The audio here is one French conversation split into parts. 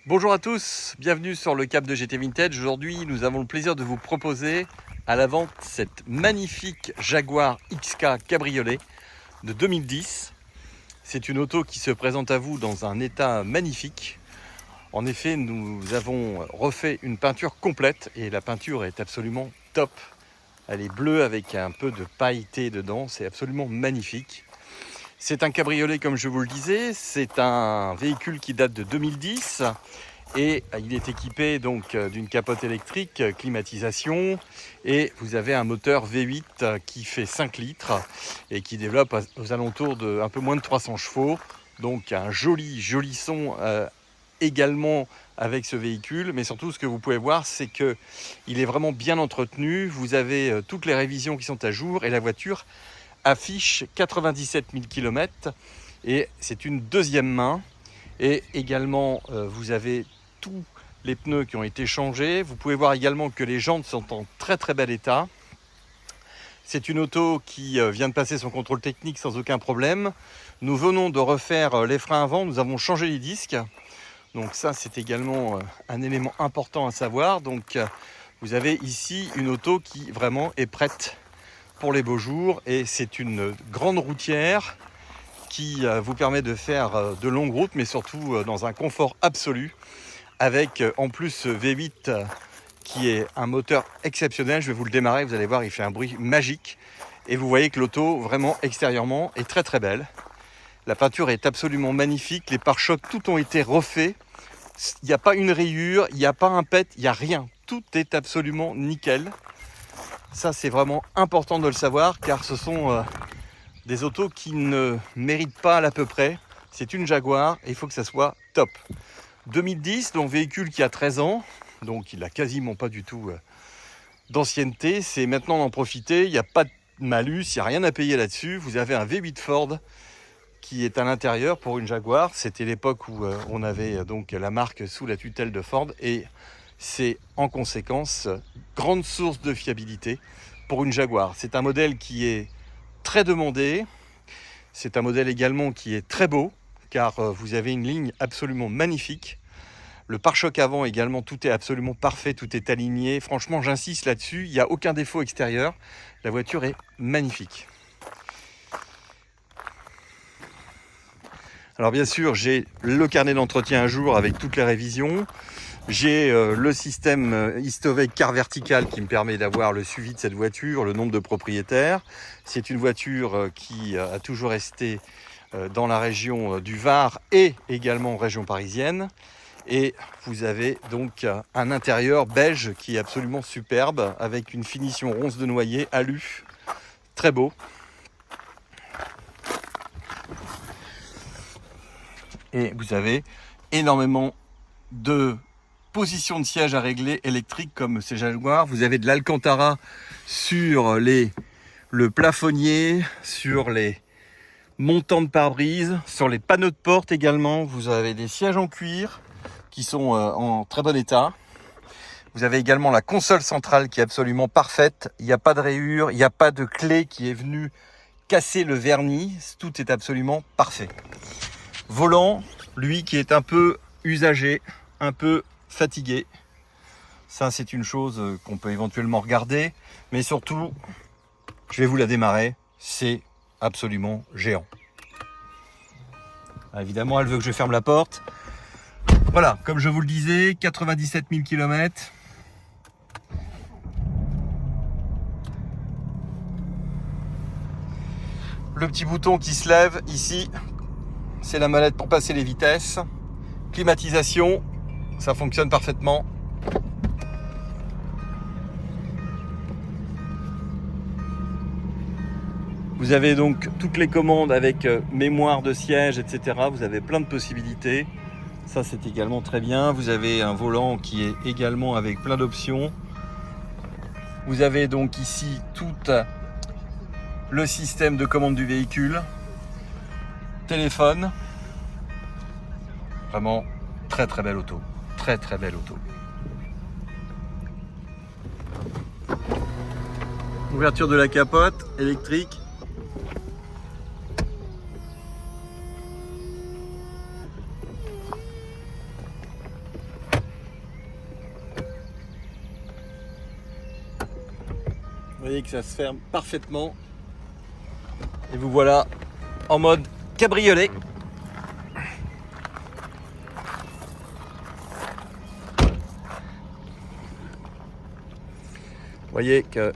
Bonjour à tous, bienvenue sur le Cap de GT Vintage. Aujourd'hui, nous avons le plaisir de vous proposer à la vente cette magnifique Jaguar XK Cabriolet de 2010. C'est une auto qui se présente à vous dans un état magnifique. En effet, nous avons refait une peinture complète et la peinture est absolument top. Elle est bleue avec un peu de pailleté dedans, c'est absolument magnifique. C'est un cabriolet comme je vous le disais, c'est un véhicule qui date de 2010 et il est équipé donc d'une capote électrique, climatisation, et vous avez un moteur V8 qui fait 5 litres et qui développe aux alentours de un peu moins de 300 chevaux. Donc un joli son également avec ce véhicule, mais surtout ce que vous pouvez voir, c'est que il est vraiment bien entretenu. Vous avez toutes les révisions qui sont à jour et la voiture affiche 97 000 km et c'est une deuxième main. Et également vous avez tous les pneus qui ont été changés. Vous pouvez voir également que les jantes sont en très bel état. C'est une auto qui vient de passer son contrôle technique sans aucun problème. Nous venons de refaire les freins avant, nous avons changé les disques. Donc ça, c'est également un élément important à savoir. Donc vous avez ici une auto qui vraiment est prête pour les beaux jours, et c'est une grande routière qui vous permet de faire de longues routes, mais surtout dans un confort absolu, avec en plus ce V8 qui est un moteur exceptionnel. Je vais vous le démarrer, vous allez voir, il fait un bruit magique, et vous voyez que l'auto vraiment extérieurement est très belle. La peinture est absolument magnifique, les pare-chocs tout ont été refaits, il n'y a pas une rayure, il n'y a pas un pet, il n'y a rien, tout est absolument nickel. Ça, c'est vraiment important de le savoir, car ce sont des autos qui ne méritent pas à l'à peu près. C'est une Jaguar et il faut que ça soit top. 2010, donc véhicule qui a 13 ans, donc il n'a quasiment pas du tout d'ancienneté. C'est maintenant d'en profiter, il n'y a pas de malus, il n'y a rien à payer là-dessus. Vous avez un V8 Ford qui est à l'intérieur pour une Jaguar. C'était l'époque où on avait donc la marque sous la tutelle de Ford, et c'est en conséquence grande source de fiabilité pour une Jaguar. C'est un modèle qui est très demandé, c'est un modèle également qui est très beau, car vous avez une ligne absolument magnifique. Le pare-choc avant également, tout est absolument parfait, tout est aligné. Franchement, j'insiste là-dessus, il n'y a aucun défaut extérieur. La voiture est magnifique. Alors bien sûr, j'ai le carnet d'entretien à jour avec toutes les révisions. J'ai le système Histovec car vertical qui me permet d'avoir le suivi de cette voiture, le nombre de propriétaires. C'est une voiture qui a toujours resté dans la région du Var et également en région parisienne. Et vous avez donc un intérieur beige qui est absolument superbe, avec une finition ronce de noyer, alu, très beau. Et vous avez énormément de position de siège à régler électrique comme ces Jaguar. Vous avez de l'Alcantara sur le plafonnier, sur les montants de pare-brise, sur les panneaux de porte également. Vous avez des sièges en cuir qui sont en très bon état. Vous avez également la console centrale qui est absolument parfaite. Il n'y a pas de rayures, il n'y a pas de clé qui est venue casser le vernis. Tout est absolument parfait. Volant, lui, qui est un peu usagé, un peu fatigué. Ça, c'est une chose qu'on peut éventuellement regarder, mais surtout, je vais vous la démarrer, c'est absolument géant. Évidemment, elle veut que je ferme la porte. Voilà, comme je vous le disais, 97 000 km. Le petit bouton qui se lève ici, c'est la manette pour passer les vitesses. Climatisation, ça fonctionne parfaitement. Vous avez donc toutes les commandes avec mémoire de siège, etc. Vous avez plein de possibilités. Ça, c'est également très bien. Vous avez un volant qui est également avec plein d'options. Vous avez donc ici tout le système de commande du véhicule. Téléphone. Vraiment très belle auto. Très belle auto. Ouverture de la capote électrique. voyez que ça se ferme parfaitement. Et vous voilà en mode cabriolet. Vous voyez que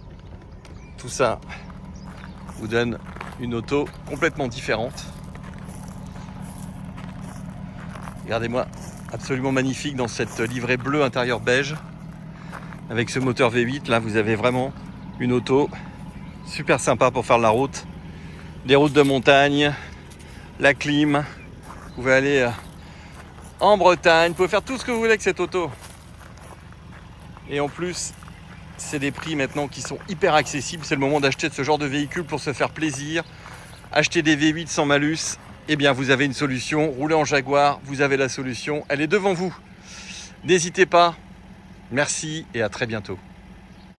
tout ça vous donne une auto complètement différente. Regardez-moi, absolument magnifique dans cette livrée bleue intérieur beige. Avec ce moteur V8, là vous avez vraiment une auto super sympa pour faire la route. Des routes de montagne, la clim. Vous pouvez aller en Bretagne, vous pouvez faire tout ce que vous voulez avec cette auto. Et en plus, c'est des prix maintenant qui sont hyper accessibles. C'est le moment d'acheter ce genre de véhicule pour se faire plaisir. Acheter des V8 sans malus, eh bien vous avez une solution. Roulez en Jaguar, vous avez la solution. Elle est devant vous. N'hésitez pas. Merci et à très bientôt.